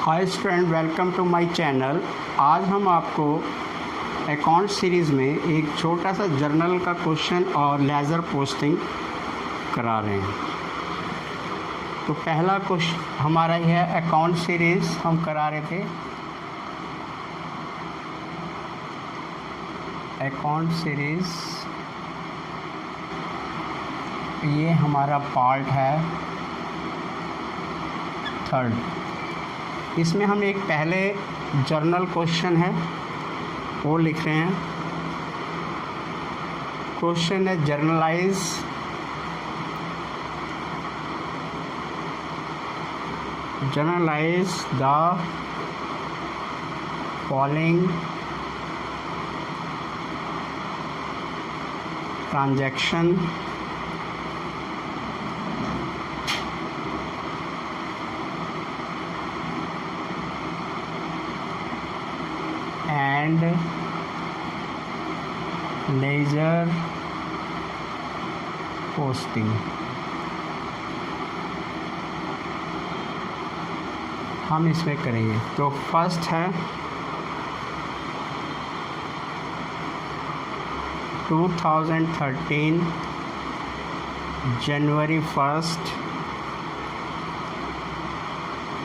Hi student, welcome to my channel. आज हम आपको अकाउंट सीरीज़ में एक छोटा सा जर्नल का क्वेश्चन और लेज़र पोस्टिंग करा रहे हैं। तो पहला क्वेश्चन हमारा यह है, अकाउंट सीरीज़ हम करा रहे थे। अकाउंट सीरीज़ ये हमारा पार्ट है 3rd। इसमें हम एक पहले जर्नल क्वेश्चन है वो लिख रहे हैं। क्वेश्चन है generalized the following transaction and laser posting. हम इसमें करेंगे। तो फर्स्ट है 2013 जनवरी 1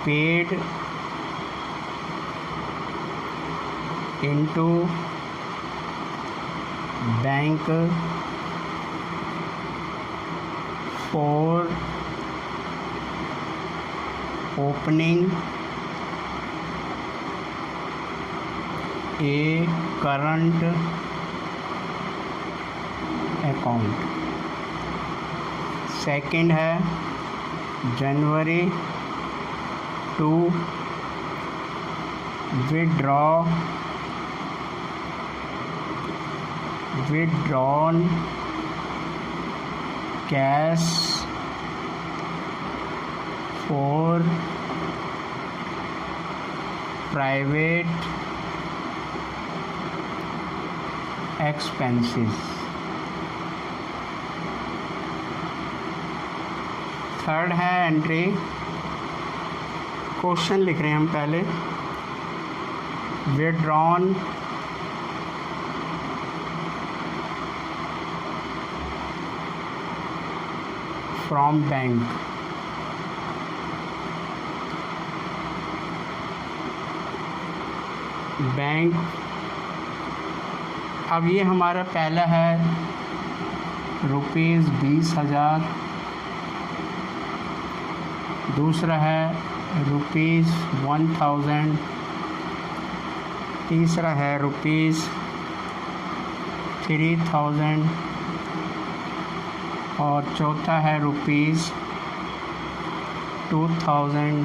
paid into bank for opening a current account। Second है जनवरी 2 withdrawn cash for private expenses। Third है एंट्री। क्वेश्चन लिख रहे हैं हम पहले। withdrawn from bank। बैंक अब ये हमारा पहला है ₹20,000, दूसरा है ₹1,000, तीसरा है ₹3,000 और चौथा है ₹2,000।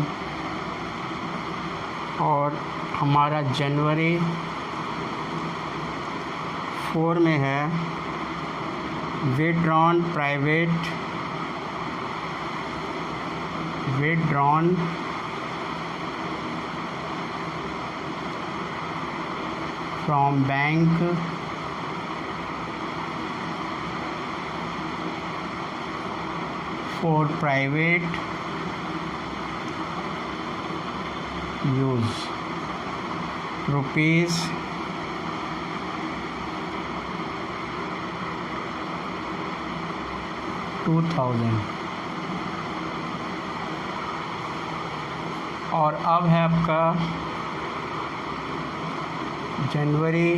और हमारा जनवरी 4 में है withdrawn from bank for private use ₹2,000। और अब है आपका जनवरी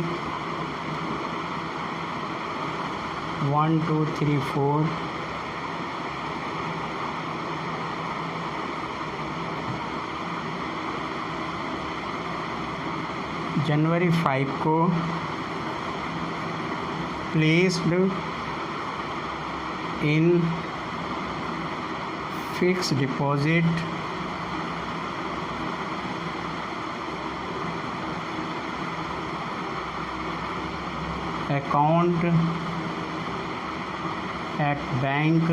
1 2 3 4 जनवरी 5 को placed in fixed deposit account at bank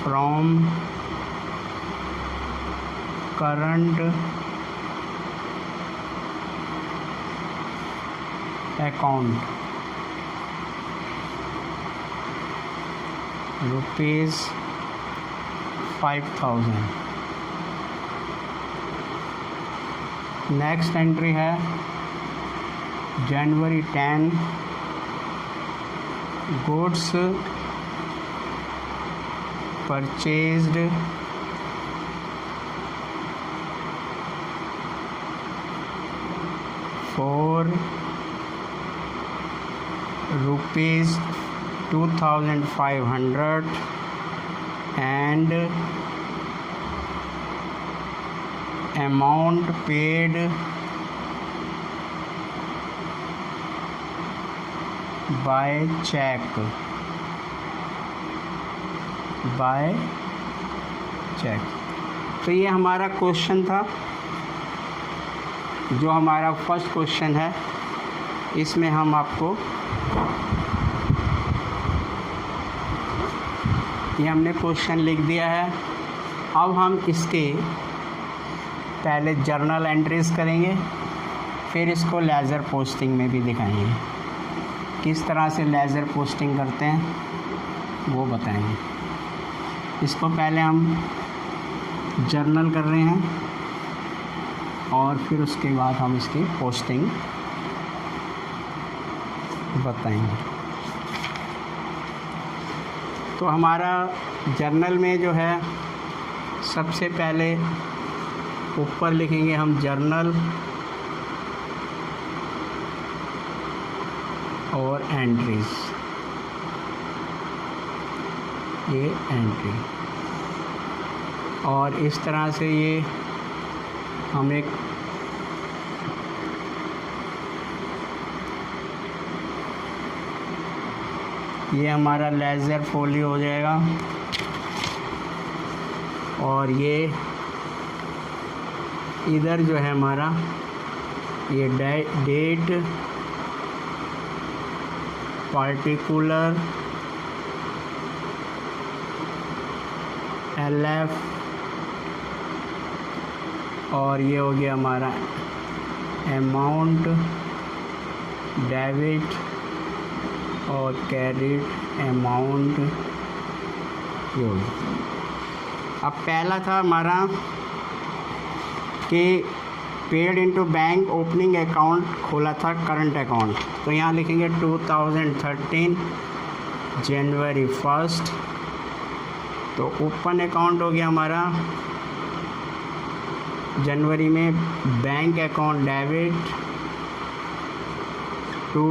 from current account ₹5,000। Next entry है जनवरी 10 goods purchased for ₹2,500 and amount paid by check। तो ये हमारा क्वेश्चन था, जो हमारा फर्स्ट क्वेश्चन है। इसमें हम आपको ये हमने क्वेश्चन लिख दिया है। अब हम इसके पहले जर्नल एंट्रीज करेंगे, फिर इसको लेज़र पोस्टिंग में भी दिखाएंगे। किस तरह से लेज़र पोस्टिंग करते हैं वो बताएंगे। इसको पहले हम जर्नल कर रहे हैं और फिर उसके बाद हम इसकी पोस्टिंग बताएंगे। तो हमारा जर्नल में जो है, सबसे पहले ऊपर लिखेंगे हम जर्नल और एंट्रीज। ये एंट्री, और इस तरह से ये हम एक ये हमारा लेज़र फोलियो हो जाएगा। और ये इधर जो है हमारा ये डेट, पार्टिकुलर, LF, और ये हो गया हमारा अमाउंट, डेबिट और क्रेडिट अमाउंट। अब पहला था हमारा कि paid into bank opening account खोला था, करंट अकाउंट। तो यहाँ लिखेंगे 2013 जनवरी 1। तो ओपन अकाउंट हो गया हमारा जनवरी में, bank account debit to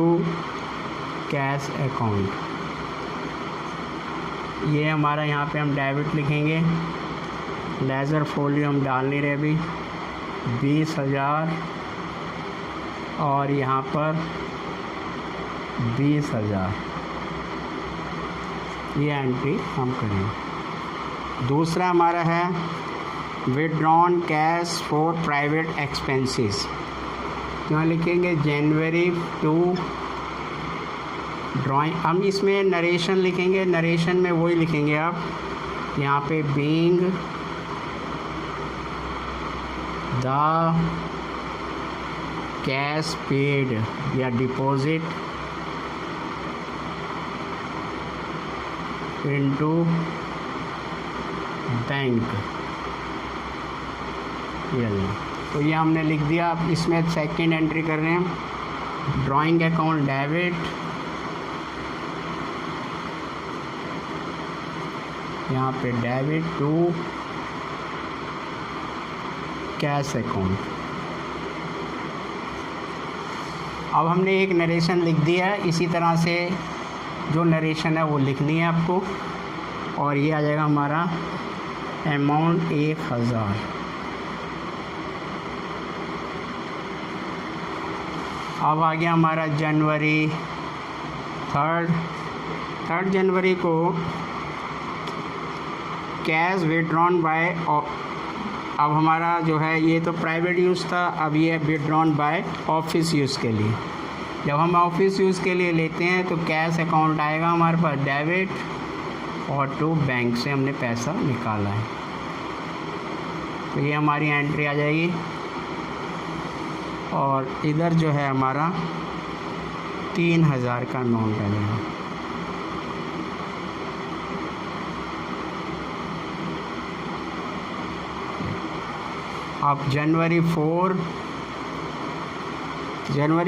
cash account. ये हमारा यहाँ पे हम डेबिट लिखेंगे। लेज़र फोलियो हम डाल नहीं रहे अभी, 20,000 और यहाँ पर 20,000। ये एंट्री हम करेंगे। दूसरा हमारा है withdrawn cash for private expenses. यहाँ लिखेंगे जनवरी 2 ड्राइंग। हम इसमें नरेशन लिखेंगे, नरेशन में वही लिखेंगे आप यहाँ पे, बीइंग द कैश पेड या डिपॉजिट इनटू बैंक। तो ये हमने लिख दिया। अब इसमें सेकंड एंट्री कर रहे हैं, ड्राइंग अकाउंट डेबिट, यहाँ पे डेबिट टू कैश अकाउंट। अब हमने एक नरेशन लिख दिया है। इसी तरह से जो नरेशन है वो लिखनी है आपको। और ये आ जाएगा हमारा अमाउंट 1,000। अब आ गया हमारा जनवरी 3 जनवरी को कैश विड्रॉन बाय। अब हमारा जो है ये तो प्राइवेट यूज़ था, अब ये विड्रॉन बाय ऑफिस यूज़ के लिए। जब हम ऑफिस यूज़ के लिए लेते हैं तो कैश अकाउंट आएगा हमारे पास डेबिट, और टू बैंक से हमने पैसा निकाला है। तो ये हमारी एंट्री आ जाएगी। और इधर जो है हमारा 3,000 का अमाउंट डलेगा। अब जनवरी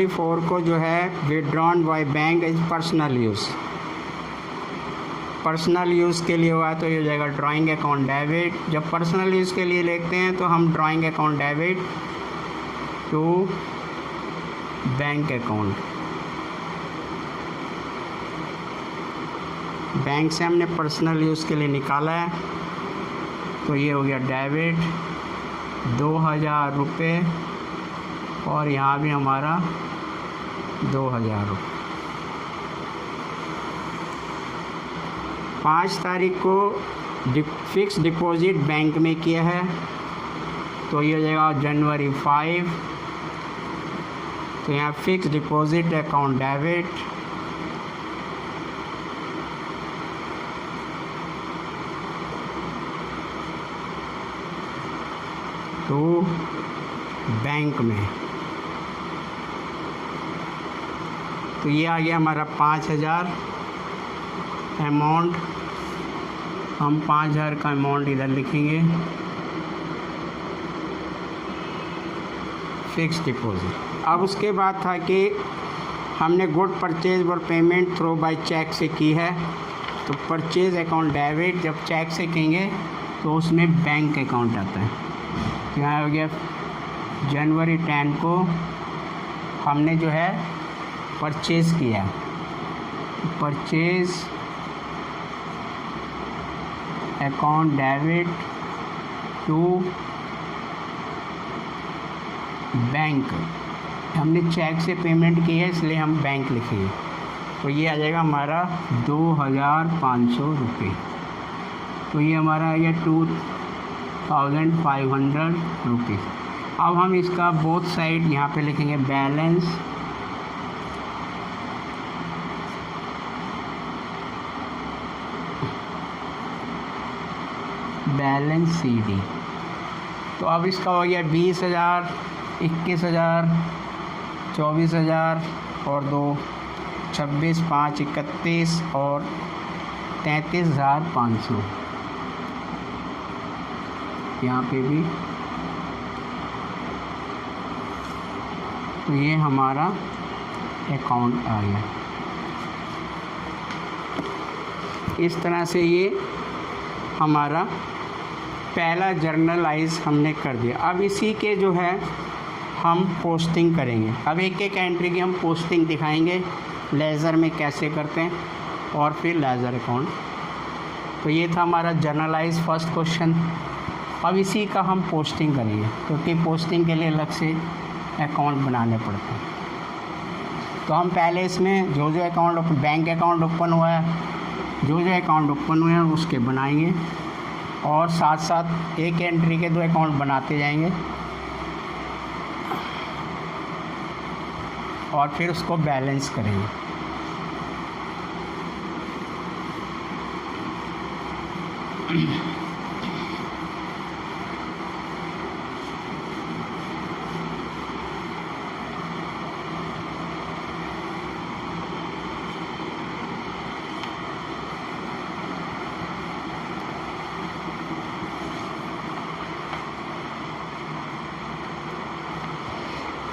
4 को जो है withdrawn by bank is personal use, personal use के लिए हुआ तो ये हो जाएगा ड्राइंग अकाउंट डेबिट। जब पर्सनल यूज़ के लिए लिखते हैं तो हम drawing account debit to bank account, bank से हमने पर्सनल यूज़ के लिए निकाला है तो ये हो गया डेबिट 2,000 रुपये और यहाँ भी हमारा 2,000 रुपये। 5 तारीख को फिक्स डिपॉजिट बैंक में किया है तो ये हो जाएगा जनवरी 5, तो यहाँ फिक्स डिपॉजिट अकाउंट डेबिट तो बैंक में, तो ये आ गया हमारा 5,000 अमाउंट। हम 5,000 का अमाउंट इधर लिखेंगे फिक्स डिपॉजिट। अब उसके बाद था कि हमने गुड परचेज और पेमेंट थ्रू बाय चेक से की है तो परचेज अकाउंट डेबिट, जब चेक से कहेंगे तो उसमें बैंक अकाउंट आता है। यहाँ हो गया जनवरी 10 को हमने जो है परचेज़ किया, purchase account debit to bank, हमने चेक से पेमेंट की है इसलिए हम बैंक लिखेंगे तो ये आ जाएगा हमारा 2,500 रुपये। तो ये हमारा आ गया 2,500 रुपीज़। अब हम इसका बोथ साइड यहाँ पे लिखेंगे बैलेंस CD। तो अब इसका हो गया 20,000, 21,000, 24,000 और 2 26, 5 31 और 33,500 यहाँ पे भी। तो ये हमारा अकाउंट आ गया। इस तरह से ये हमारा पहला जर्नलाइज हमने कर दिया। अब इसी के जो है हम पोस्टिंग करेंगे। अब एक एक एंट्री की हम पोस्टिंग दिखाएंगे, लेज़र में कैसे करते हैं और फिर लेज़र अकाउंट। तो ये था हमारा जर्नलाइज फर्स्ट क्वेश्चन। अब इसी का हम पोस्टिंग करेंगे क्योंकि पोस्टिंग के लिए अलग से अकाउंट बनाने पड़ते हैं। तो हम पहले इसमें जो जो अकाउंट बैंक अकाउंट ओपन हुआ है, जो जो अकाउंट ओपन हुए हैं उसके बनाएंगे और साथ साथ एक एंट्री के 2 अकाउंट बनाते जाएंगे और फिर उसको बैलेंस करेंगे।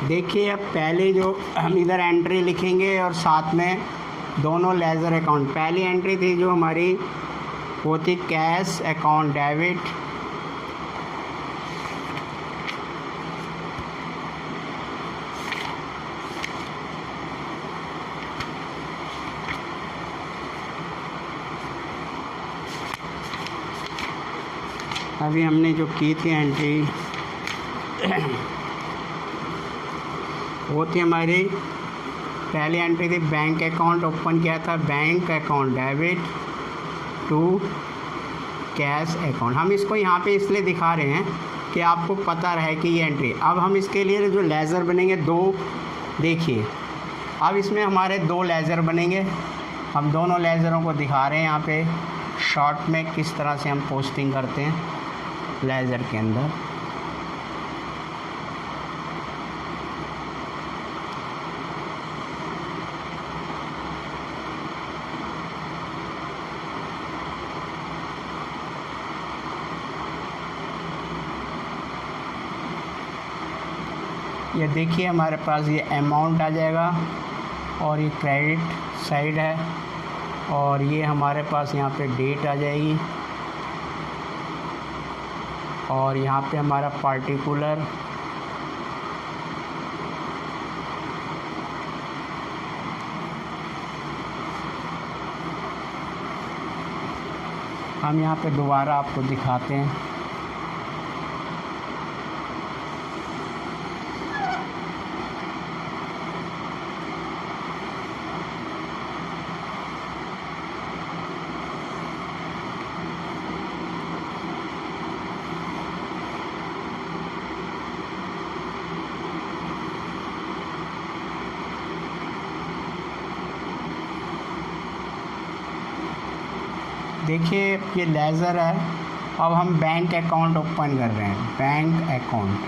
देखिए अब पहले जो हम इधर एंट्री लिखेंगे और साथ में दोनों लेज़र अकाउंट। पहली एंट्री थी जो हमारी वो थी कैश अकाउंट डेबिट, अभी हमने जो की थी एंट्री वो थी हमारी पहली एंट्री थी बैंक अकाउंट ओपन किया था, bank account debit to cash account. हम इसको यहाँ पे इसलिए दिखा रहे हैं कि आपको पता रहे कि ये एंट्री। अब हम इसके लिए जो लेज़र बनेंगे 2, देखिए अब इसमें हमारे 2 लेज़र बनेंगे। हम दोनों लेज़रों को दिखा रहे हैं यहाँ पे शॉर्ट में किस तरह से हम पोस्टिंग करते हैं लेज़र के अंदर। ये देखिए हमारे पास ये अमाउंट आ जाएगा और ये क्रेडिट साइड है और ये हमारे पास यहाँ पे डेट आ जाएगी और यहाँ पे हमारा पार्टिकुलर हम यहाँ पे दोबारा आपको दिखाते हैं। देखिए ये लेज़र है। अब हम बैंक अकाउंट ओपन कर रहे हैं, बैंक अकाउंट।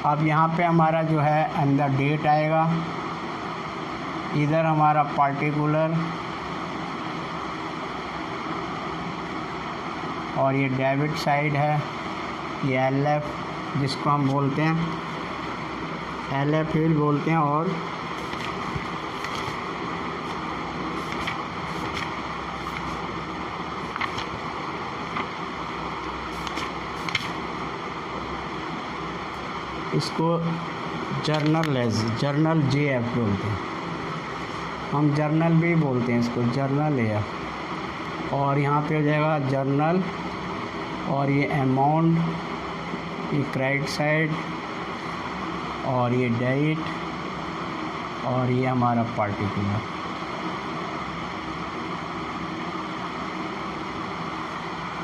अब यहाँ पे हमारा जो है अंदर डेट आएगा, इधर हमारा पार्टिकुलर और ये डेबिट साइड है, ये LF जिसको हम बोलते हैं, LF फील्ड बोलते हैं। और इसको जर्नल JF बोलते हैं, हम जर्नल भी बोलते हैं इसको, जर्नल AF। और यहाँ पे हो जाएगा जर्नल और ये अमाउंट, ये क्रेडिट साइड और ये डेट और ये हमारा पार्टिकुलर।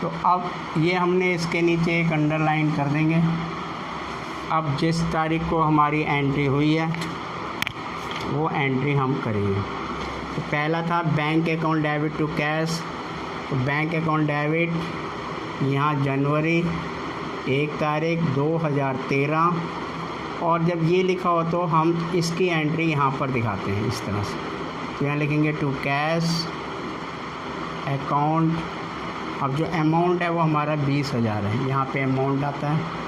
तो अब ये हमने इसके नीचे एक अंडरलाइन कर देंगे। अब जिस तारीख को हमारी एंट्री हुई है वो एंट्री हम करेंगे। तो पहला था bank account debit to cash, तो बैंक अकाउंट डेबिट यहाँ जनवरी 1 तारीख 2013, और जब ये लिखा हो तो हम इसकी एंट्री यहाँ पर दिखाते हैं इस तरह से। तो यहाँ लिखेंगे टू कैश अकाउंट। अब जो अमाउंट है वो हमारा 20,000 है, यहाँ पे अमाउंट आता है,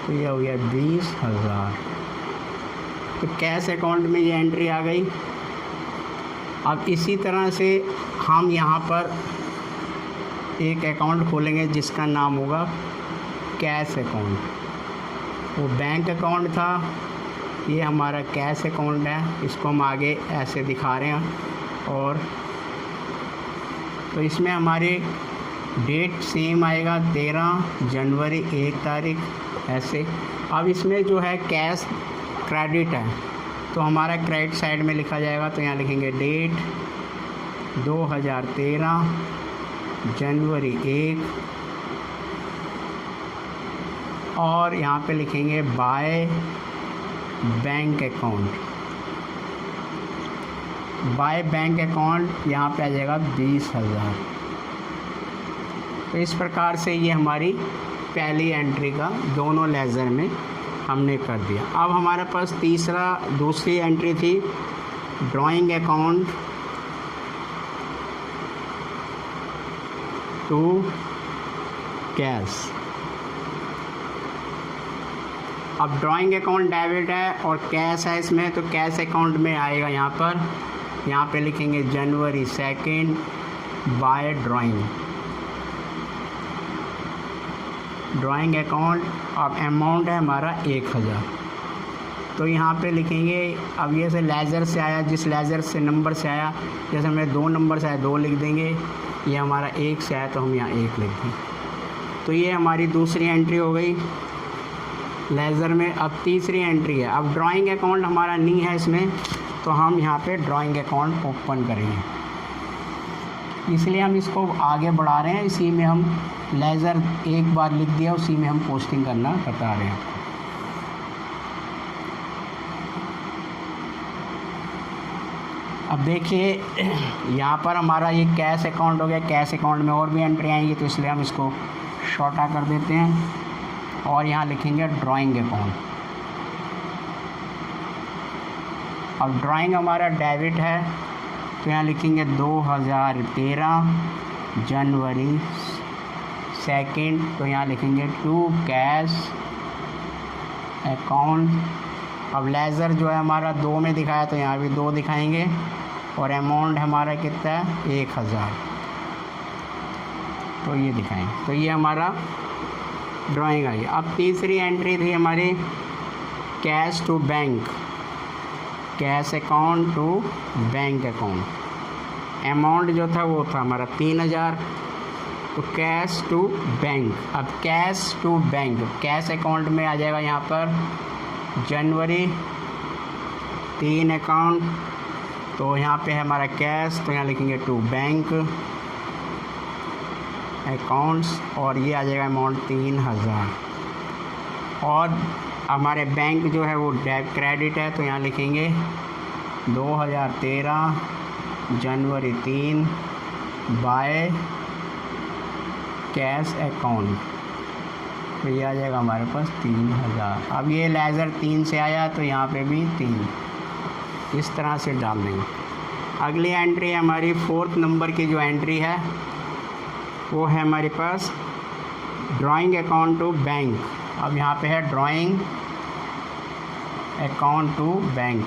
तो ये हो गया 20,000। तो कैश अकाउंट में ये एंट्री आ गई। अब इसी तरह से हम यहाँ पर एक अकाउंट खोलेंगे जिसका नाम होगा कैश अकाउंट। वो बैंक अकाउंट था, ये हमारा कैश अकाउंट है, इसको हम आगे ऐसे दिखा रहे हैं। और तो इसमें हमारी डेट सेम आएगा 13 जनवरी 1 तारीख ऐसे। अब इसमें जो है कैश क्रेडिट है, तो हमारा क्रेडिट साइड में लिखा जाएगा, तो यहाँ लिखेंगे डेट 2013 जनवरी 1 और यहाँ पे लिखेंगे by bank account. By bank account यहाँ पे आ जाएगा 20,000। तो इस प्रकार से ये हमारी पहली एंट्री का दोनों लेज़र में हमने कर दिया। अब हमारे पास दूसरी एंट्री थी ड्राइंग अकाउंट टू कैश। अब ड्राइंग अकाउंट डेबिट है और कैश है इसमें, तो कैश अकाउंट में आएगा यहाँ पे लिखेंगे जनवरी 2 बाय ड्राइंग अकाउंट। अब अमाउंट है हमारा 1,000, तो यहाँ पे लिखेंगे। अब ये से लेज़र से आया, जिस लेज़र से नंबर से आया, जैसे हमें 2 नंबर से आया 2 लिख देंगे, ये हमारा 1 से आया तो हम यहाँ 1 लिख देंगे। तो ये हमारी दूसरी एंट्री हो गई लेज़र में। अब तीसरी एंट्री है, अब ड्राइंग अकाउंट हमारा नहीं है इसमें, तो हम यहाँ पे ड्राइंग अकाउंट ओपन करेंगे, इसलिए हम इसको आगे बढ़ा रहे हैं। इसी में हम लेज़र एक बार लिख दिया, उसी में हम पोस्टिंग करना बता रहे हैं। अब देखिए यहाँ पर हमारा ये कैश अकाउंट हो गया। कैश अकाउंट में और भी एंट्री आएंगी, तो इसलिए हम इसको शॉर्टा कर देते हैं और यहाँ लिखेंगे ड्राइंग अकाउंट। अब ड्राइंग हमारा डेबिट है, तो यहाँ लिखेंगे 2013 जनवरी सेकंड, तो यहाँ लिखेंगे टू कैश अकाउंट। अब लेज़र जो है हमारा 2 में दिखाया तो यहाँ भी 2 दिखाएंगे और अमाउंट हमारा कितना है 1000, तो ये दिखाएं। तो ये हमारा ड्राइंग आई। अब तीसरी एंट्री थी हमारी cash to bank, cash account to bank account. Amount जो था वो था हमारा 3000, तो कैश टू बैंक। अब cash to bank, cash account में आ जाएगा यहाँ पर जनवरी 3 अकाउंट, तो यहाँ पे है हमारा कैश, तो यहाँ लिखेंगे टू बैंक अकाउंट्स और ये आ जाएगा अमाउंट 3000। और हमारे बैंक जो है वो क्रेडिट है, तो यहाँ लिखेंगे 2013 जनवरी 3 बाय कैश अकाउंट, तो ये आ जाएगा हमारे पास 3000। अब ये लेज़र 3 से आया तो यहाँ पे भी 3, इस तरह से डाल देंगे। अगली एंट्री हमारी 4th नंबर की जो एंट्री है वो है हमारे पास ड्राइंग अकाउंट टू बैंक। अब यहाँ पे है ड्राइंग अकाउंट टू बैंक।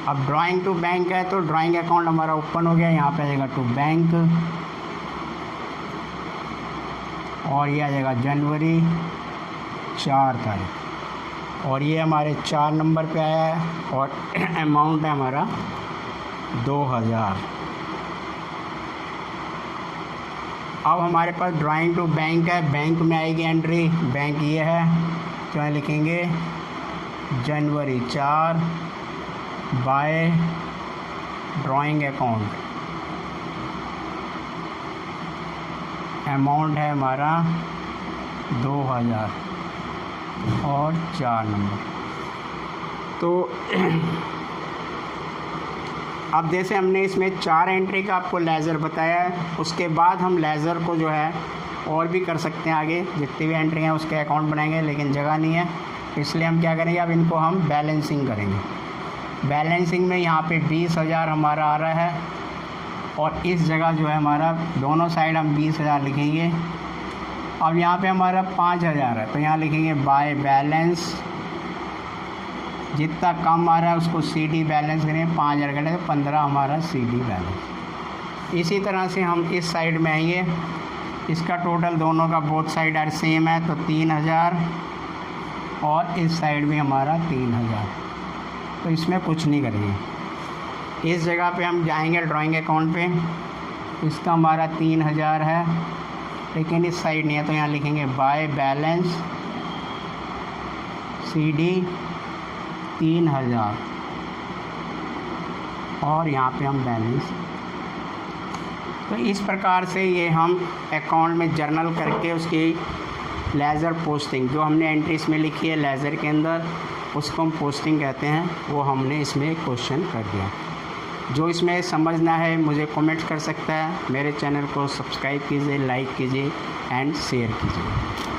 अब ड्राइंग टू बैंक है तो ड्राइंग अकाउंट हमारा ओपन हो गया, यहाँ पे आ जाएगा टू बैंक और ये आ जाएगा जनवरी 4 तारीख और ये हमारे 4 नंबर पे आया है और अमाउंट है हमारा 2000। अब हमारे पास ड्राइंग टू बैंक है, बैंक में आएगी एंट्री, बैंक ये है तो यहाँ लिखेंगे जनवरी 4 बाय ड्राइंग अकाउंट, अमाउंट है हमारा 2000 और 4 नंबर। तो अब जैसे हमने इसमें 4 एंट्री का आपको लेज़र बताया है, उसके बाद हम लेज़र को जो है और भी कर सकते हैं, आगे जितनी भी एंट्री हैं उसके अकाउंट बनाएंगे, लेकिन जगह नहीं है इसलिए हम क्या करेंगे, अब इनको हम बैलेंसिंग करेंगे। बैलेंसिंग में यहाँ पे 20,000 हमारा आ रहा है और इस जगह जो है हमारा दोनों साइड हम 20,000 लिखेंगे। अब यहाँ पे हमारा 5,000 है तो यहाँ लिखेंगे बाय बैलेंस, जितना कम आ रहा है उसको CD बैलेंस करेंगे, 5,000 करें तो 15 हमारा CD बैलेंस। इसी तरह से हम इस साइड में आएंगे, इसका टोटल दोनों का बोथ साइड आर सेम है तो 3,000 और इस साइड भी हमारा 3,000, तो इसमें कुछ नहीं करेंगे। इस जगह पे हम जाएंगे ड्राइंग अकाउंट पे, इसका हमारा 3,000 है लेकिन इस साइड नहीं है तो यहाँ लिखेंगे बाय बैलेंस CD 3,000 और यहाँ पे हम बैलेंस। तो इस प्रकार से ये हम अकाउंट में जर्नल करके उसकी लेज़र पोस्टिंग जो हमने एंट्रीज में लिखी है लेज़र के अंदर, उसको हम पोस्टिंग कहते हैं, वो हमने इसमें क्वेश्चन कर दिया। जो इसमें समझना है मुझे कमेंट कर सकता है। मेरे चैनल को सब्सक्राइब कीजिए, लाइक कीजिए एंड शेयर कीजिए।